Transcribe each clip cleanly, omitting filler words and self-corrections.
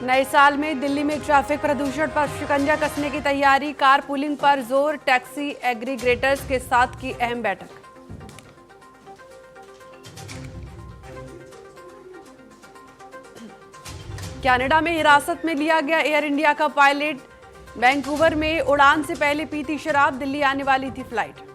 नए साल में दिल्ली में ट्रैफिक प्रदूषण पर शिकंजा कसने की तैयारी, कार पूलिंग पर जोर, टैक्सी एग्रीगेटर्स के साथ की अहम बैठक। कनाडा में हिरासत में लिया गया एयर इंडिया का पायलट, वैंकूवर में उड़ान से पहले पी थी शराब, दिल्ली आने वाली थी फ्लाइट।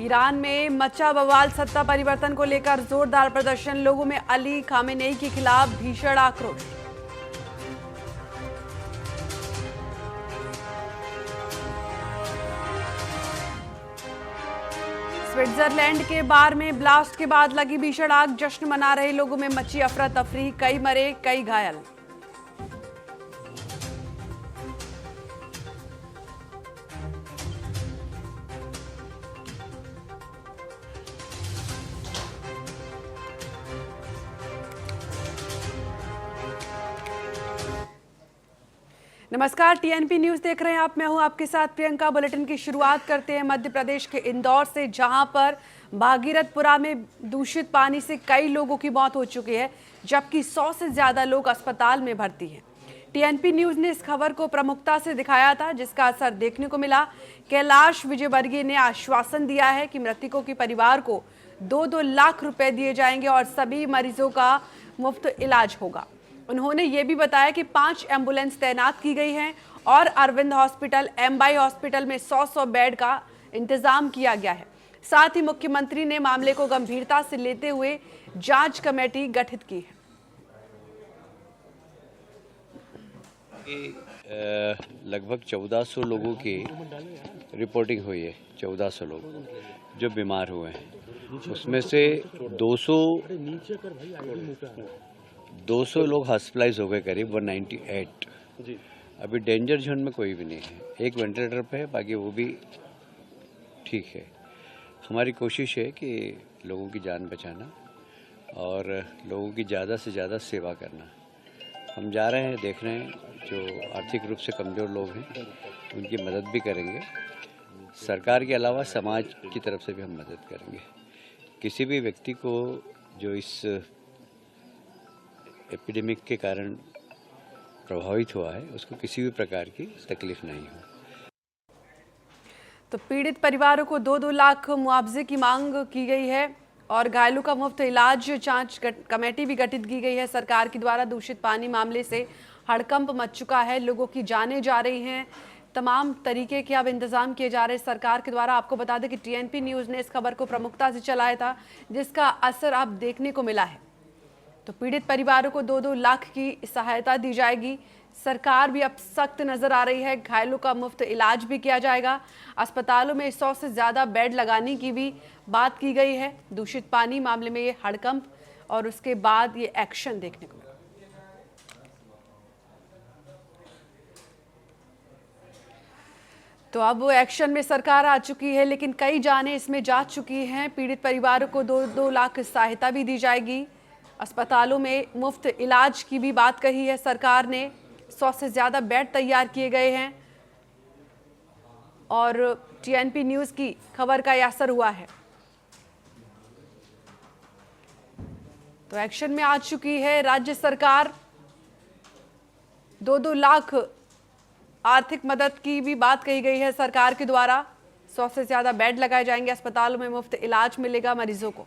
ईरान में मचा बवाल, सत्ता परिवर्तन को लेकर जोरदार प्रदर्शन, लोगों में अली खामेनेई के खिलाफ भीषण आक्रोश। स्विट्जरलैंड के बार में ब्लास्ट के बाद लगी भीषण आग, जश्न मना रहे लोगों में मची अफरा तफरी, कई मरे कई घायल। नमस्कार, टीएनपी न्यूज देख रहे हैं आप। मैं हूं आपके साथ प्रियंका। बुलेटिन की शुरुआत करते हैं मध्य प्रदेश के इंदौर से, जहां पर भागीरथपुरा में दूषित पानी से कई लोगों की मौत हो चुकी है, जबकि 100 से ज्यादा लोग अस्पताल में भर्ती हैं। टीएनपी न्यूज ने इस खबर को प्रमुखता से दिखाया था, जिसका असर देखने को मिला। कैलाश विजयवर्गीय ने आश्वासन दिया है कि मृतकों के परिवार को 2-2 लाख रुपए दिए जाएंगे और सभी मरीजों का मुफ्त इलाज होगा। उन्होंने ये भी बताया कि 5 एम्बुलेंस तैनात की गई हैं और अरविंद हॉस्पिटल, एमबाई हॉस्पिटल में 100 बेड का इंतजाम किया गया है। साथ ही मुख्यमंत्री ने मामले को गंभीरता से लेते हुए जांच कमेटी गठित की है। लगभग 1400 लोगों की रिपोर्टिंग हुई है। 1400 लोग जो बीमार हुए हैं, उसमें से 200 लोग हॉस्पिटलाइज हो गए, करीब 198। अभी डेंजर जोन में कोई भी नहीं है, एक वेंटिलेटर पे है, बाकी वो भी ठीक है। हमारी कोशिश है कि लोगों की जान बचाना और लोगों की ज़्यादा से ज़्यादा सेवा करना। हम जा रहे हैं, देख रहे हैं जो आर्थिक रूप से कमज़ोर लोग हैं उनकी मदद भी करेंगे। सरकार के अलावा समाज की तरफ से भी हम मदद करेंगे। किसी भी व्यक्ति को जो इस एपिडेमिक के कारण प्रभावित हुआ है, उसको किसी भी प्रकार की तकलीफ नहीं हो। तो पीड़ित परिवारों को 2-2 लाख मुआवजे की मांग की गई है और घायलों का मुफ्त इलाज, जांच कमेटी भी गठित की गई है सरकार के द्वारा। दूषित पानी मामले से हड़कंप मच चुका है, लोगों की जानें जा रही हैं, तमाम तरीके के अब इंतजाम किए जा रहे हैं सरकार के द्वारा। आपको बता दें कि टीएनपी न्यूज़ ने इस खबर को प्रमुखता से चलाया था, जिसका असर अब देखने को मिला है। तो पीड़ित परिवारों को 2-2 लाख की सहायता दी जाएगी। सरकार भी अब सख्त नजर आ रही है, घायलों का मुफ्त इलाज भी किया जाएगा। अस्पतालों में 100 से ज़्यादा बेड लगाने की भी बात की गई है। दूषित पानी मामले में ये हड़कंप और उसके बाद ये एक्शन देखने को मिला। तो अब एक्शन में सरकार आ चुकी है, लेकिन कई जानें इसमें जा चुकी हैं। पीड़ित परिवारों को 2-2 लाख सहायता भी दी जाएगी। अस्पतालों में मुफ्त इलाज की भी बात कही है सरकार ने। 100 से ज़्यादा बेड तैयार किए गए हैं और टीएनपी न्यूज़ की खबर का यह असर हुआ है। तो एक्शन में आ चुकी है राज्य सरकार। 2-2 लाख आर्थिक मदद की भी बात कही गई है सरकार के द्वारा। 100 से ज़्यादा बेड लगाए जाएंगे, अस्पतालों में मुफ्त इलाज मिलेगा मरीजों को।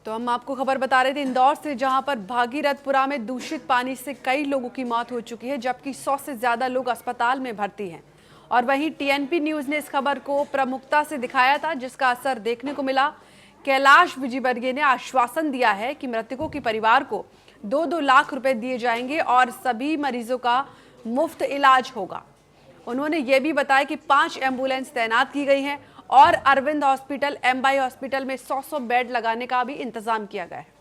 तो हम आपको खबर बता रहे थे इंदौर से, जहां पर भागीरथपुरा में दूषित पानी से कई लोगों की मौत हो चुकी है, जबकि 100 से ज्यादा लोग अस्पताल में भर्ती हैं। और वहीं टीएनपी न्यूज ने इस खबर को प्रमुखता से दिखाया था, जिसका असर देखने को मिला। कैलाश विजयवर्गीय ने आश्वासन दिया है कि मृतकों के परिवार को 2-2 लाख रुपए दिए जाएंगे और सभी मरीजों का मुफ्त इलाज होगा। उन्होंने ये भी बताया कि 5 एम्बुलेंस तैनात की गई हैं और अरविंद हॉस्पिटल, एमबाई हॉस्पिटल में 100 बेड लगाने का भी इंतजाम किया गया है।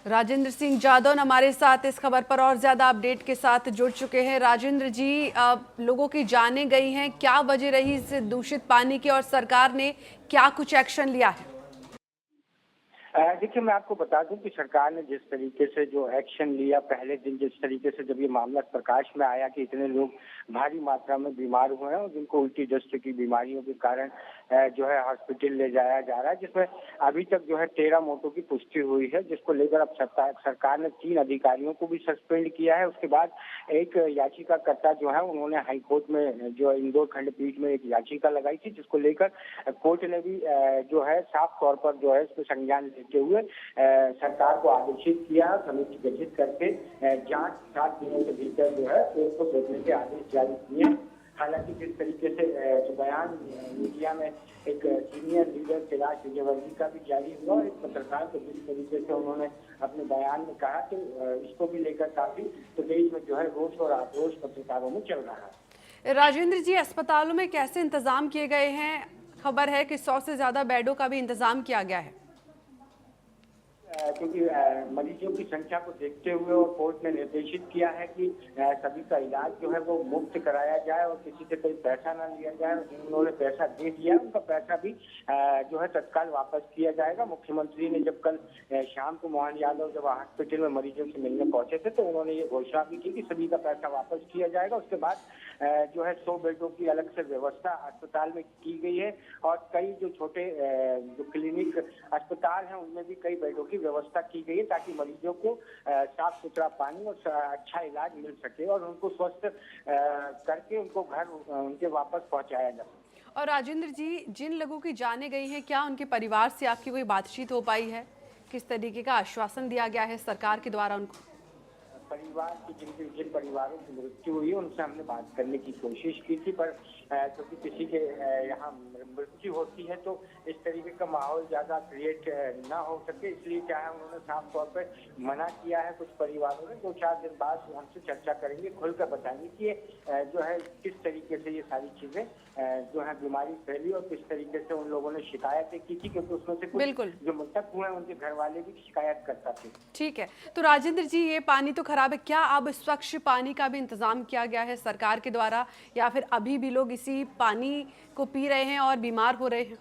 राजेंद्र सिंह जादौन हमारे साथ इस खबर पर और ज्यादा अपडेट के साथ जुड़ चुके हैं। राजेंद्र जी, लोगों की जानें गई हैं, क्या वजह रही इस दूषित पानी की और सरकार ने क्या कुछ एक्शन लिया है? देखिए, मैं आपको बता दूं कि सरकार ने जिस तरीके से जो एक्शन लिया पहले दिन, जिस तरीके से जब ये मामला प्रकाश में आया कि इतने लोग भारी मात्रा में बीमार हुए हैं और जिनको उल्टी दस्त की बीमारियों के कारण जो है हॉस्पिटल ले जाया जा रहा है, जिसमें अभी तक जो है 13 मौतों की पुष्टि हुई है, जिसको लेकर अब सरकार ने 3 अधिकारियों को भी सस्पेंड किया है। उसके बाद एक याचिकाकर्ता जो है उन्होंने हाईकोर्ट में जो इंदौर खंडपीठ में एक याचिका लगाई थी, जिसको लेकर कोर्ट ने भी जो है साफ तौर पर जो है इसमें संज्ञान लेते हुए सरकार को आदेशित किया, समिति गठित करके जांच 7 दिनों के भीतर जो है उसको देखने के आदेश जारी किए। हालांकि जिस तरीके से बयान मीडिया में एक सीनियर लीडर कैलाश विजयवर्गीय का भी जारी हुआ, एक पत्रकार को जिस तरीके से उन्होंने अपने बयान में कहा कि इसको भी लेकर काफी प्रदेश में जो है रोष और आक्रोश पत्रकारों में चल रहा है। राजेंद्र जी, अस्पतालों में कैसे इंतजाम किए गए हैं? खबर है कि 100 से ज्यादा बेडों का भी इंतजाम किया गया है, क्योंकि मरीजों की संख्या को देखते हुए और कोर्ट ने निर्देशित किया है कि सभी का इलाज जो है वो मुफ्त कराया जाए और किसी से कोई पैसा ना लिया जाए। जिन्होंने पैसा दे दिया उनका पैसा भी जो है तत्काल वापस किया जाएगा। मुख्यमंत्री ने जब कल शाम को मोहन यादव जब हॉस्पिटल में मरीजों से मिलने पहुंचे थे तो उन्होंने ये घोषणा भी की कि सभी का पैसा वापस किया जाएगा। उसके बाद जो है 100 बेडों की अलग से व्यवस्था अस्पताल में की गई है और कई जो छोटे जो क्लिनिक अस्पताल हैं उनमें भी कई बेडों की व्यवस्था की गई है ताकि मरीजों को साफ सुथरा पानी और अच्छा इलाज मिल सके और उनको स्वस्थ करके उनको घर उनके वापस पहुंचाया जा सके। और राजेंद्र जी, जिन लोगों की जाने गई हैं, क्या उनके परिवार से आपकी कोई बातचीत हो पाई है? किस तरीके का आश्वासन दिया गया है सरकार के द्वारा उनको? परिवार की जिन परिवारों की मृत्यु हुई है उनसे हमने बात करने की कोशिश की थी, पर क्योंकि किसी के यहाँ मृत्यु होती है तो इस तरीके का माहौल ज्यादा क्रिएट ना हो सके, इसलिए क्या है उन्होंने साफ तौर पर मना किया है। कुछ परिवारों ने 2-4 दिन बाद हमसे चर्चा करेंगे, खुलकर बताएंगे कि जो है किस तरीके से ये सारी चीजें जो है बीमारी फैली और किस तरीके से उन लोगों ने शिकायतें की थी, क्योंकि उसमें से कुछ जो मृतक हुए उनके घर वाले भी शिकायत करता थे। ठीक है, तो राजेंद्र जी, ये पानी तो खराब है, क्या अब स्वच्छ पानी का भी इंतजाम किया गया है सरकार के द्वारा, या फिर अभी भी लोग इसी पानी को पी रहे हैं और बीमार हो रहे हैं?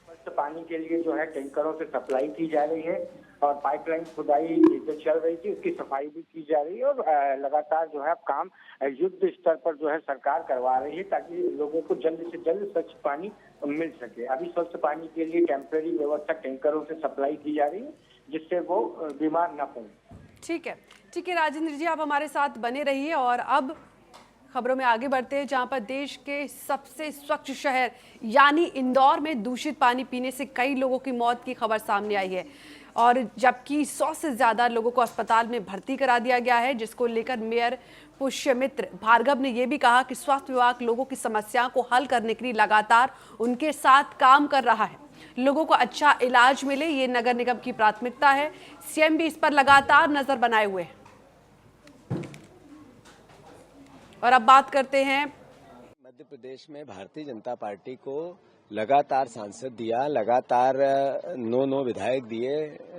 स्वच्छ पानी के लिए जो है टैंकरों से सप्लाई की जा रही है और पाइपलाइन खुदाई जो चल रही थी उसकी सफाई भी की जा रही है और लगातार जो है काम युद्ध स्तर पर जो है सरकार करवा रही है ताकि लोगों को जल्द से जल्द स्वच्छ पानी मिल सके। अभी स्वच्छ पानी के लिए टेम्परेरी व्यवस्था टैंकरों से सप्लाई की जा रही है जिससे वो बीमार न पड़े। ठीक है राजेंद्र जी, आप हमारे साथ बने रहिए। और अब खबरों में आगे बढ़ते हैं, जहां पर देश के सबसे स्वच्छ शहर यानी इंदौर में दूषित पानी पीने से कई लोगों की मौत की खबर सामने आई है और जबकि 100 से ज्यादा लोगों को अस्पताल में भर्ती करा दिया गया है, जिसको लेकर मेयर पुष्यमित्र भार्गव ने यह भी कहा कि स्वास्थ्य विभाग लोगों की समस्याओं को हल करने के लिए लगातार उनके साथ काम कर रहा है। लोगों को अच्छा इलाज मिले, ये नगर निगम की प्राथमिकता है। सीएम भी इस पर लगातार नजर बनाए हुए हैं। और अब बात करते हैं, मध्य प्रदेश में भारतीय जनता पार्टी को लगातार सांसद दिया, लगातार 9 विधायक दिए,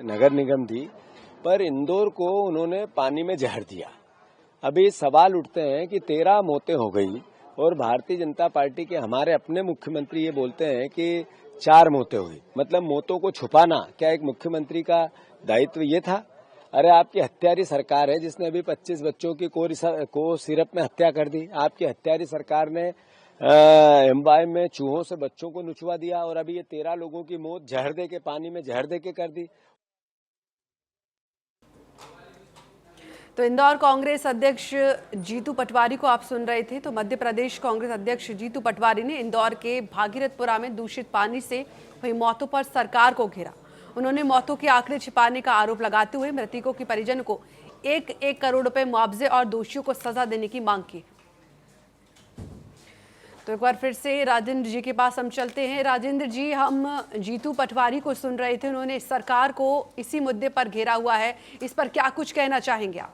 नगर निगम दी, पर इंदौर को उन्होंने पानी में जहर दिया। अभी सवाल उठते हैं कि 13 मौतें हो गई और भारतीय जनता पार्टी के हमारे अपने मुख्यमंत्री ये बोलते हैं कि 4 मौतें हुई। मतलब मौतों को छुपाना क्या एक मुख्यमंत्री का दायित्व ये था? अरे आपकी हत्यारी सरकार है जिसने अभी 25 बच्चों की को सिरप में हत्या कर दी। आपकी हत्यारी सरकार ने एम्बाई में चूहों से बच्चों को नुचवा दिया और अभी ये 13 लोगों की मौत जहर दे के, पानी में जहर दे के कर दी। तो इंदौर कांग्रेस अध्यक्ष जीतू पटवारी को आप सुन रहे थे। तो मध्य प्रदेश कांग्रेस अध्यक्ष जीतू पटवारी ने इंदौर के भागीरथपुरा में दूषित पानी से हुई मौतों पर सरकार को घेरा। उन्होंने मौतों के आंकड़े छिपाने का आरोप लगाते हुए मृतकों के परिजन को 1-1 करोड़ रुपए मुआवजे और दोषियों को सजा देने की मांग की। तो एक बार फिर से राजेंद्र जी के पास हम चलते हैं। राजेंद्र जी, हम जीतू पटवारी को सुन रहे थे, उन्होंने सरकार को इसी मुद्दे पर घेरा हुआ है, इस पर क्या कुछ कहना चाहेंगे आप?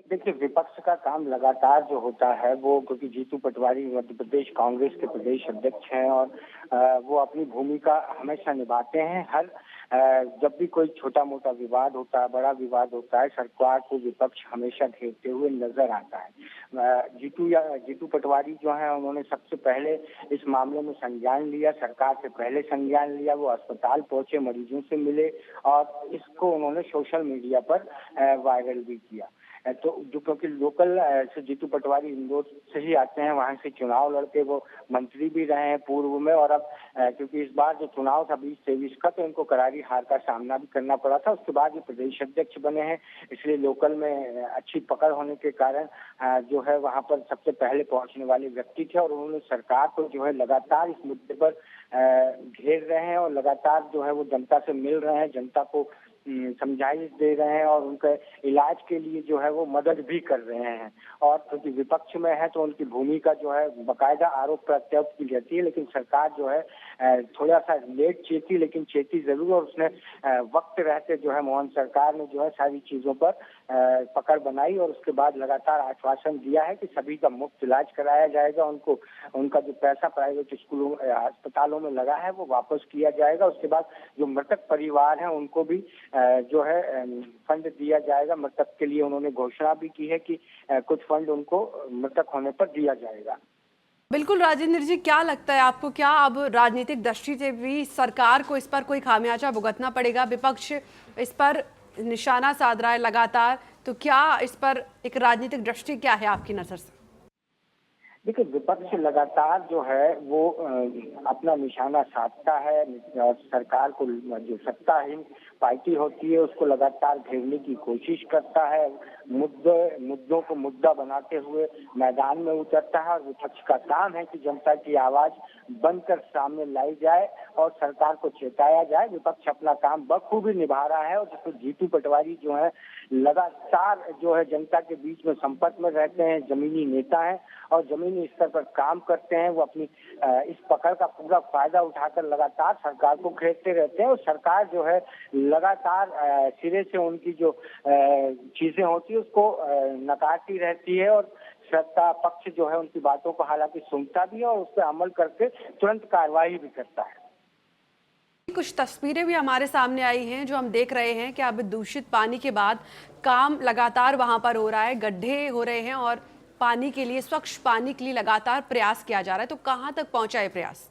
देखिए, विपक्ष का काम लगातार जो होता है वो, क्योंकि जीतू पटवारी मध्य प्रदेश कांग्रेस के प्रदेश अध्यक्ष हैं और वो अपनी भूमिका हमेशा निभाते हैं। हर जब भी कोई छोटा मोटा विवाद होता है, बड़ा विवाद होता है, सरकार को विपक्ष हमेशा घेरते हुए नजर आता है। जीतू पटवारी जो है, उन्होंने सबसे पहले इस मामले में संज्ञान लिया, सरकार से पहले संज्ञान लिया। वो अस्पताल पहुंचे, मरीजों से मिले और इसको उन्होंने सोशल मीडिया पर वायरल भी किया। तो जो, क्योंकि लोकल से जीतू पटवारी इंदौर से ही आते हैं, वहां से चुनाव लड़के वो मंत्री भी रहे हैं पूर्व में, और अब क्योंकि इस बार जो चुनाव था 2023 का, तो इनको करारी हार का सामना भी करना पड़ा था। उसके बाद ये प्रदेश अध्यक्ष बने हैं, इसलिए लोकल में अच्छी पकड़ होने के कारण जो है वहां पर सबसे पहले पहुंचने वाले व्यक्ति थे और उन्होंने सरकार को जो है लगातार इस मुद्दे पर घेर रहे हैं और लगातार जो है वो जनता से मिल रहे हैं, जनता को समझाइश दे रहे हैं और उनके इलाज के लिए जो है वो मदद भी कर रहे हैं। और क्योंकि विपक्ष में है तो उनकी भूमिका जो है बाकायदा आरोप प्रत्यारोप की जाती है, लेकिन सरकार जो है थोड़ा सा लेट चेती, लेकिन चेती जरूर। और उसने वक्त रहते जो है मोहन सरकार ने जो है सारी चीजों पर पकड़ बनाई और उसके बाद लगातार आश्वासन दिया है कि सभी का मुफ्त इलाज कराया जाएगा, उनको उनका जो पैसा प्राइवेट स्कूलों अस्पतालों में लगा है वो वापस किया जाएगा। उसके बाद जो मृतक परिवार हैं उनको भी जो है फंड दिया जाएगा। मृतक के लिए उन्होंने घोषणा भी की है कि कुछ फंड उनको मृतक होने पर दिया जाएगा। बिल्कुल राजेंद्र जी, क्या लगता है आपको, क्या अब राजनीतिक दृष्टि से भी सरकार को इस पर कोई खामियाजा भुगतना पड़ेगा? विपक्ष इस पर निशाना साध रहा है लगातार, तो क्या इस पर एक राजनीतिक दृष्टि क्या है आपकी नजर से? देखिए, विपक्ष लगातार जो है वो अपना निशाना साधता है और सरकार को, जो सत्ताहीन पार्टी होती है उसको लगातार घेरने की कोशिश करता है। मुद्दों को मुद्दा बनाते हुए मैदान में उतरता है और विपक्ष का काम है कि जनता की आवाज बनकर सामने लाई जाए और सरकार को चेताया जाए। विपक्ष अपना काम बखूबी निभा रहा है और जिसको जीतू पटवारी जो है लगातार जो है जनता के बीच में संपर्क में रहते हैं, जमीनी नेता हैं और जमीनी स्तर पर काम करते हैं। वो अपनी इस पकड़ का पूरा फायदा उठाकर लगातार सरकार को घेरते रहते हैं और सरकार जो है लगातार सिरे से उनकी जो चीजें होती है उसको नकारती रहती है और सत्ता पक्ष जो है उनकी बातों को हालांकि सुनता भी है और उस पर अमल करके तुरंत कार्रवाई भी करता है। कुछ तस्वीरें भी हमारे सामने आई हैं जो हम देख रहे हैं कि अब दूषित पानी के बाद काम लगातार वहां पर हो रहा है, गड्ढे हो रहे हैं और पानी के लिए, स्वच्छ पानी के लिए लगातार प्रयास किया जा रहा है। तो कहां तक पहुंचा है प्रयास?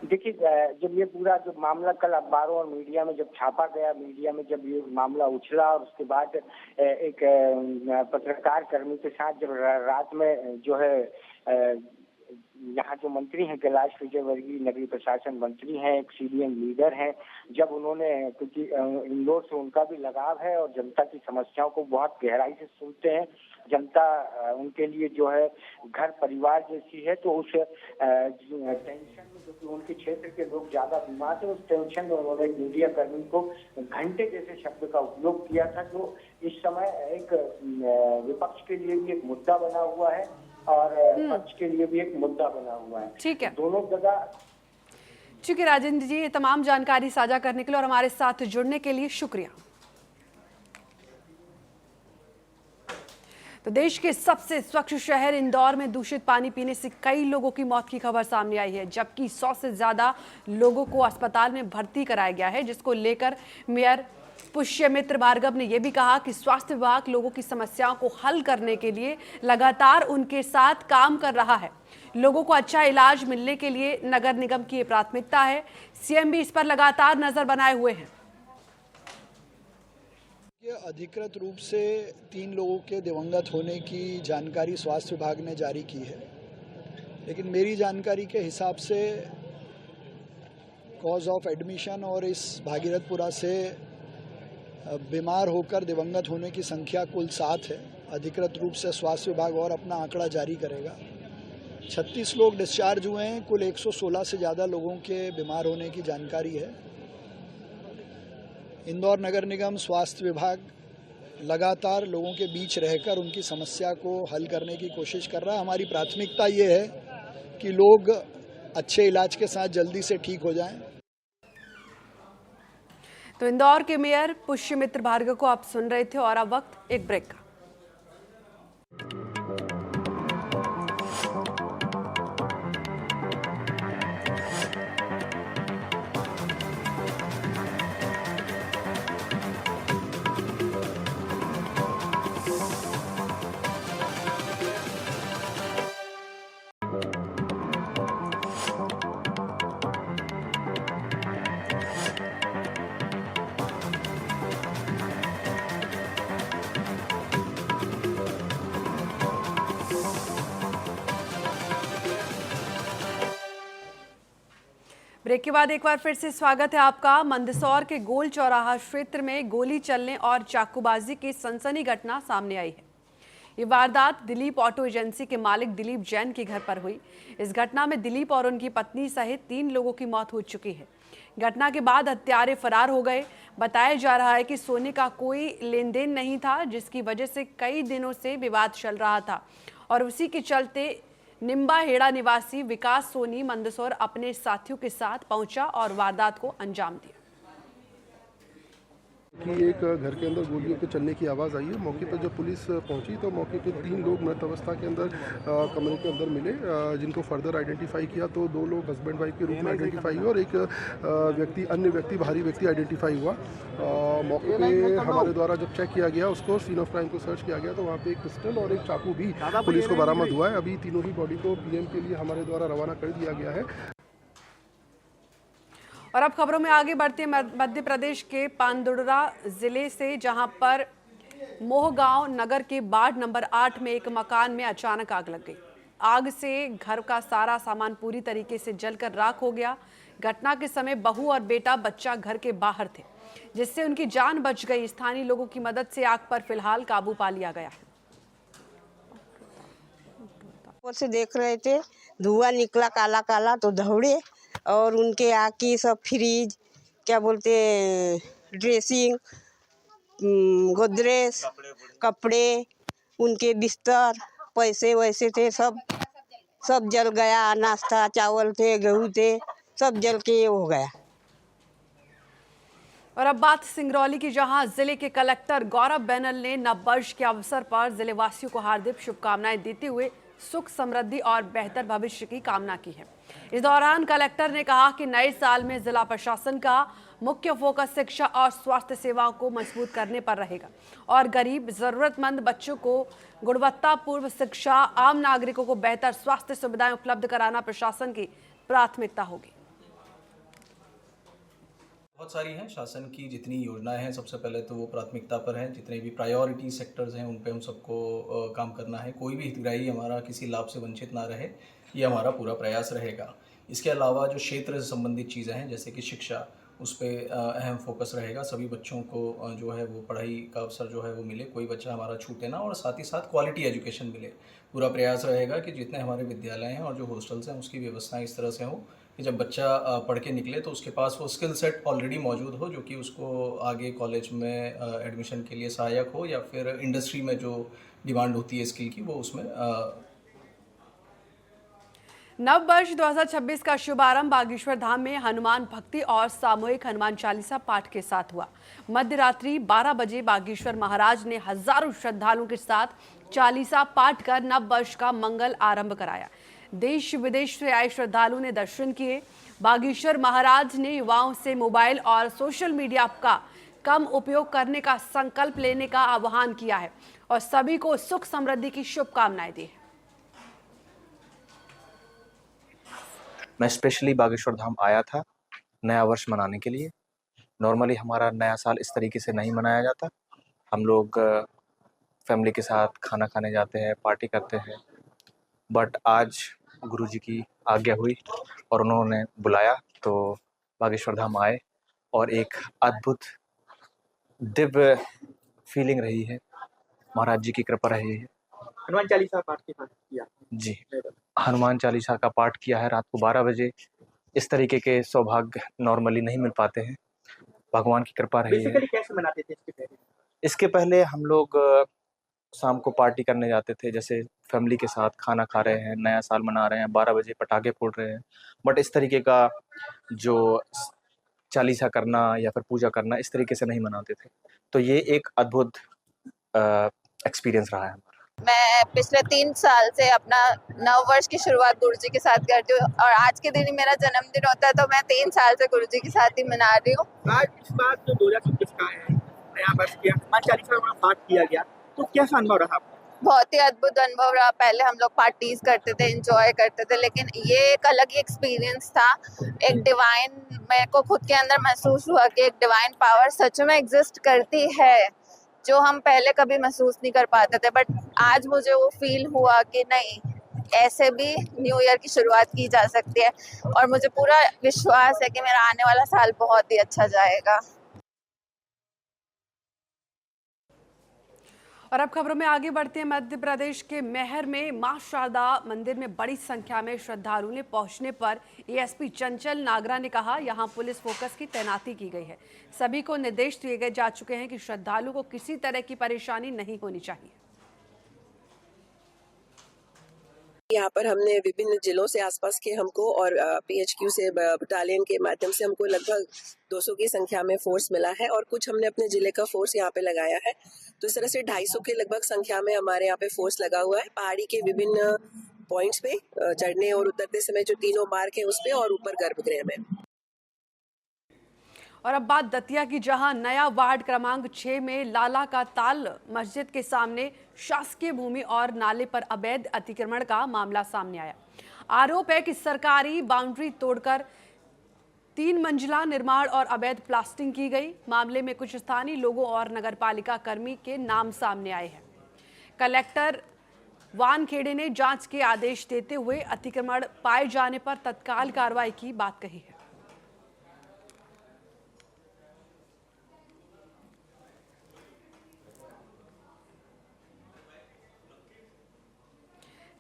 देखिए, जब ये पूरा जो मामला कल अखबारों और मीडिया में जब छापा गया, मीडिया में जब ये मामला उछला और उसके बाद एक पत्रकार कर्मी के साथ जब रात में जो है यहाँ जो मंत्री हैं कैलाश विजयवर्गीय, नगरीय प्रशासन मंत्री हैं, एक सीडीएम लीडर हैं, जब उन्होंने, क्योंकि इंदौर से उनका भी लगाव है और जनता की समस्याओं को बहुत गहराई से सुनते हैं, जनता उनके लिए जो है घर परिवार जैसी है, तो उस टेंशन में, क्योंकि उनके क्षेत्र के लोग ज्यादा बीमार थे, उस टेंशन में उन्होंने मीडिया कर्मी को घंटे जैसे शब्द का उपयोग किया था, जो इस समय एक विपक्ष के लिए भी एक मुद्दा बना हुआ है और पक्ष के लिए भी एक मुद्दा बना हुआ है। ठीक है, दोनों जगह। ठीक है राजेंद्र जी, ये तमाम जानकारी साझा करने के लिए और हमारे साथ जुड़ने के लिए शुक्रिया। तो देश के सबसे स्वच्छ शहर इंदौर में दूषित पानी पीने से कई लोगों की मौत की खबर सामने आई है, जबकि 100 से ज्यादा लोगों को अस्पताल में भर्ती कराया गया है, जिसको लेकर मेयर पुष्यमित्र भार्गव ने यह भी कहा कि स्वास्थ्य विभाग लोगों की समस्याओं को हल करने के लिए लगातार उनके साथ काम कर रहा है। लोगों को अच्छा इलाज मिलने के लिए नगर निगम की प्राथमिकता है। सीएम भी इस पर लगातार नजर बनाए हुए हैं। अधिकृत रूप से 3 लोगों के दिवंगत होने की जानकारी स्वास्थ्य विभाग ने जारी की है, लेकिन मेरी जानकारी के हिसाब से कॉज ऑफ एडमिशन और इस भागीरथपुरा से बीमार होकर दिवंगत होने की संख्या कुल 7 है। अधिकृत रूप से स्वास्थ्य विभाग और अपना आंकड़ा जारी करेगा। 36 लोग डिस्चार्ज हुए हैं, कुल 116 से ज़्यादा लोगों के बीमार होने की जानकारी है। इंदौर नगर निगम स्वास्थ्य विभाग लगातार लोगों के बीच रहकर उनकी समस्या को हल करने की कोशिश कर रहा है। हमारी प्राथमिकता ये है कि लोग अच्छे इलाज के साथ जल्दी से ठीक हो जाएं। तो इंदौर के मेयर पुष्यमित्र भार्गव को आप सुन रहे थे और अब वक्त एक ब्रेक का। ब्रेक के बाद एक बार फिर से स्वागत है आपका। मंदसौर के गोल चौराहा क्षेत्र में गोली चलने और चाकूबाजी की सनसनी घटना सामने आई है। ये वारदात दिलीप ऑटो एजेंसी के मालिक दिलीप जैन के घर पर हुई। इस घटना में दिलीप और उनकी पत्नी सहित 3 लोगों की मौत हो चुकी है। घटना के बाद हत्यारे फरार हो गए। बताया जा रहा है कि सोने का कोई लेन देन नहीं था, जिसकी वजह से कई दिनों से विवाद चल रहा था और उसी के चलते निम्बाहेड़ा निवासी विकास सोनी मंदसौर अपने साथियों के साथ पहुंचा और वारदात को अंजाम दिया। कि एक घर के अंदर गोलियों के चलने की आवाज़ आई है। मौके पर जब पुलिस पहुंची तो मौके पे 3 लोग मृत अवस्था के अंदर कमरे के अंदर मिले, जिनको फर्दर आइडेंटिफाई किया तो 2 लोग हस्बैंड वाइफ के रूप में आइडेंटिफाई हुए और एक अन्य व्यक्ति बाहरी व्यक्ति आइडेंटिफाई हुआ। मौके पे हमारे द्वारा जब चेक किया गया, उसको सीन ऑफ क्राइम को सर्च किया गया तो वहाँ पे एक पिस्टल और एक चाकू भी पुलिस को बरामद हुआ है। अभी तीनों ही बॉडी को पीएम के लिए हमारे द्वारा रवाना कर दिया गया है। और अब खबरों में आगे बढ़ते हैं मध्य प्रदेश के पांदुरा जिले से, जहां पर मोहगांव नगर के वार्ड नंबर 8 में एक मकान में अचानक आग लग गई। आग से घर का सारा सामान पूरी तरीके से जलकर राख हो गया। घटना के समय बहू और बेटा बच्चा घर के बाहर थे, जिससे उनकी जान बच गई। स्थानीय लोगों की मदद से आग पर फिलहाल काबू पा लिया गया है। से देख रहे थे, धुआं निकला काला काला तो दौड़े और उनके आके सब फ्रिज क्या बोलते ड्रेसिंग, गोदरेज, कपड़े, उनके बिस्तर, पैसे वैसे थे, सब जल गया। नाश्ता चावल थे, गेहूँ थे, सब जल के हो गया। और अब बात सिंगरौली की, जहां जिले के कलेक्टर गौरव बैनल ने नववर्ष के अवसर पर जिले वासियों को हार्दिक शुभकामनाएं देते हुए सुख समृद्धि और बेहतर भविष्य की कामना की है। इस दौरान कलेक्टर ने कहा कि नए साल में जिला प्रशासन का मुख्य फोकस शिक्षा और स्वास्थ्य सेवाओं को मजबूत करने पर रहेगा और गरीब जरूरतमंद बच्चों को गुणवत्तापूर्ण शिक्षा, आम नागरिकों को बेहतर स्वास्थ्य सुविधाएं उपलब्ध कराना प्रशासन की प्राथमिकता होगी। बहुत सारी हैं शासन की जितनी योजनाएं हैं, सबसे पहले तो वो प्राथमिकता पर हैं। जितने भी प्रायोरिटी सेक्टर्स हैं उन पे हम सबको काम करना है। कोई भी हितग्राही हमारा किसी लाभ से वंचित ना रहे, ये हमारा पूरा प्रयास रहेगा। इसके अलावा जो क्षेत्र से संबंधित चीज़ें हैं जैसे कि शिक्षा, उस पर अहम फोकस रहेगा। सभी बच्चों को जो है वो पढ़ाई का अवसर जो है वो मिले, कोई बच्चा हमारा छूटे ना, और साथ ही साथ क्वालिटी एजुकेशन मिले। पूरा प्रयास रहेगा कि जितने हमारे विद्यालय हैं और जो हॉस्टल्स हैं उसकी व्यवस्थाएं इस तरह से हो कि जब बच्चा पढ़ के निकले तो उसके पास वो स्किल सेट ऑलरेडी मौजूद हो, जो कि उसको आगे कॉलेज में एडमिशन के लिए सहायक हो या फिर इंडस्ट्री में जो डिमांड होती है स्किल की, वो उसमें नव वर्ष 2026 का शुभारंभ बागेश्वर धाम में हनुमान भक्ति और सामूहिक हनुमान चालीसा पाठ के साथ हुआ। मध्य रात्रि 12 बजे बागेश्वर महाराज ने हजारों श्रद्धालुओं के साथ चालीसा पाठ कर नव वर्ष का मंगल आरंभ कराया। देश विदेश से आए श्रद्धालुओं ने दर्शन किए। बागेश्वर महाराज ने युवाओं से मोबाइल और सोशल मीडिया का कम उपयोग करने का संकल्प लेने का आह्वान किया है और सभी को सुख समृद्धि की शुभकामनाएं दी है। मैं स्पेशली बागेश्वर धाम आया था नया वर्ष मनाने के लिए। नॉर्मली हमारा नया साल इस तरीके से नहीं मनाया जाता। हम लोग फैमिली के साथ खाना खाने जाते हैं, पार्टी करते हैं, बट आज गुरुजी की आज्ञा हुई और उन्होंने बुलाया तो बागेश्वर धाम आए और एक अद्भुत दिव्य फीलिंग रही है। महाराज जी की कृपा रही है। हनुमान चालीसा पाठ किया जी, हनुमान चालीसा का पाठ किया है रात को 12 बजे। इस तरीके के सौभाग्य नॉर्मली नहीं मिल पाते हैं, भगवान की कृपा रही है। कैसे मनाते थे इसके पहले हम लोग शाम को पार्टी करने जाते थे, जैसे फैमिली के साथ खाना खा रहे हैं, नया साल मना रहे हैं, 12 बजे पटाखे फोड़ रहे हैं, बट इस तरीके का जो चालीसा करना या फिर पूजा करना इस तरीके से नहीं मनाते थे। तो ये एक अद्भुत एक्सपीरियंस रहा है हमारा। मैं पिछले 3 साल से अपना नव वर्ष की शुरुआत गुरुजी के साथ करती हूँ और आज के दिन ही मेरा जन्मदिन होता है, तो मैं 3 साल से गुरुजी के साथ ही मना रही हूँ। आज इस बार जो 2026 का है नया वर्ष किया, हनुमान चालीसा का पाठ किया गया, तो कैसा अनुभव रहा? बहुत ही अद्भुत अनुभव रहा। पहले हम लोग पार्टीज करते थे, एंजॉय करते थे, लेकिन ये एक अलग ही एक्सपीरियंस था। एक डिवाइन, मेरे को खुद के अंदर महसूस हुआ कि एक डिवाइन पावर सच में एग्जिस्ट करती है, जो हम पहले कभी महसूस नहीं कर पाते थे, बट आज मुझे वो फील हुआ कि नहीं, ऐसे भी न्यू ईयर की शुरुआत की जा सकती है और मुझे पूरा विश्वास है कि मेरा आने वाला साल बहुत ही अच्छा जाएगा। और अब खबरों में आगे बढ़ते हैं। मध्य प्रदेश के मैहर में मां शारदा मंदिर में बड़ी संख्या में श्रद्धालुओं ने पहुंचने पर एएसपी चंचल नागरा ने कहा, यहां पुलिस फोकस की तैनाती की गई है। सभी को निर्देश दिए गए जा चुके हैं कि श्रद्धालुओं को किसी तरह की परेशानी नहीं होनी चाहिए। यहाँ पर हमने विभिन्न जिलों से आसपास के हमको और पीएचक्यू से बटालियन के माध्यम से हमको लगभग 200 की संख्या में फोर्स मिला है और कुछ हमने अपने जिले का फोर्स यहाँ पे लगाया है। तो इस तरह से 250 के लगभग संख्या में हमारे यहाँ पे फोर्स लगा हुआ है। पहाड़ी के विभिन्न पॉइंट्स पे चढ़ने और उतरते समय जो तीनों मार्ग है उस पे और ऊपर गर्भगृह में। और अब बात दतिया की, जहां नया वार्ड क्रमांक 6 में लाला का ताल मस्जिद के सामने शासकीय भूमि और नाले पर अवैध अतिक्रमण का मामला सामने आया। आरोप है कि सरकारी बाउंड्री तोड़कर 3 मंजिला निर्माण और अवैध प्लास्टिंग की गई। मामले में कुछ स्थानीय लोगों और नगरपालिका कर्मी के नाम सामने आए हैं। कलेक्टर वानखेड़े ने जांच के आदेश देते हुए अतिक्रमण पाए जाने पर तत्काल कार्रवाई की बात कही है।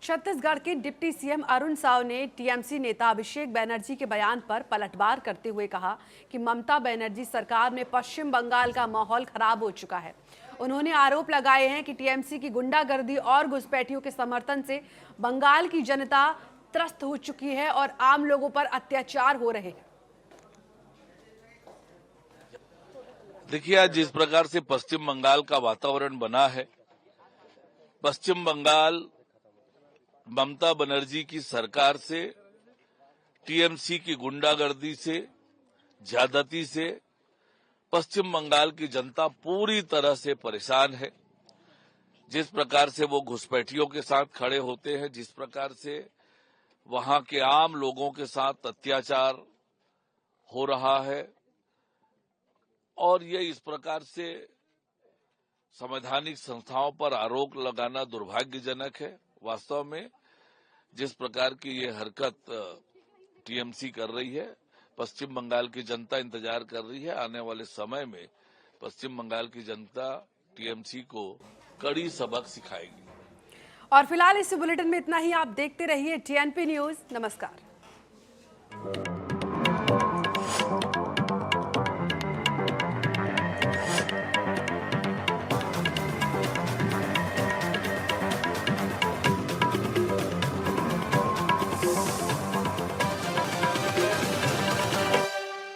छत्तीसगढ़ के डिप्टी सीएम अरुण साव ने टीएमसी नेता अभिषेक बैनर्जी के बयान पर पलटवार करते हुए कहा कि ममता बनर्जी सरकार में पश्चिम बंगाल का माहौल खराब हो चुका है। उन्होंने आरोप लगाए हैं कि टीएमसी की गुंडागर्दी और घुसपैठियों के समर्थन से बंगाल की जनता त्रस्त हो चुकी है और आम लोगों पर अत्याचार हो रहे हैं। देखिए, आज जिस प्रकार से पश्चिम बंगाल का वातावरण बना है, पश्चिम बंगाल ममता बनर्जी की सरकार से, टीएमसी की गुंडागर्दी से, ज्यादती से पश्चिम बंगाल की जनता पूरी तरह से परेशान है। जिस प्रकार से वो घुसपैठियों के साथ खड़े होते हैं, जिस प्रकार से वहां के आम लोगों के साथ अत्याचार हो रहा है और ये इस प्रकार से संवैधानिक संस्थाओं पर आरोप लगाना दुर्भाग्यजनक है। वास्तव में जिस प्रकार की ये हरकत टीएमसी कर रही है, पश्चिम बंगाल की जनता इंतजार कर रही है। आने वाले समय में पश्चिम बंगाल की जनता टीएमसी को कड़ी सबक सिखाएगी। और फिलहाल इस बुलेटिन में इतना ही। आप देखते रहिए टीएनपी न्यूज। नमस्कार।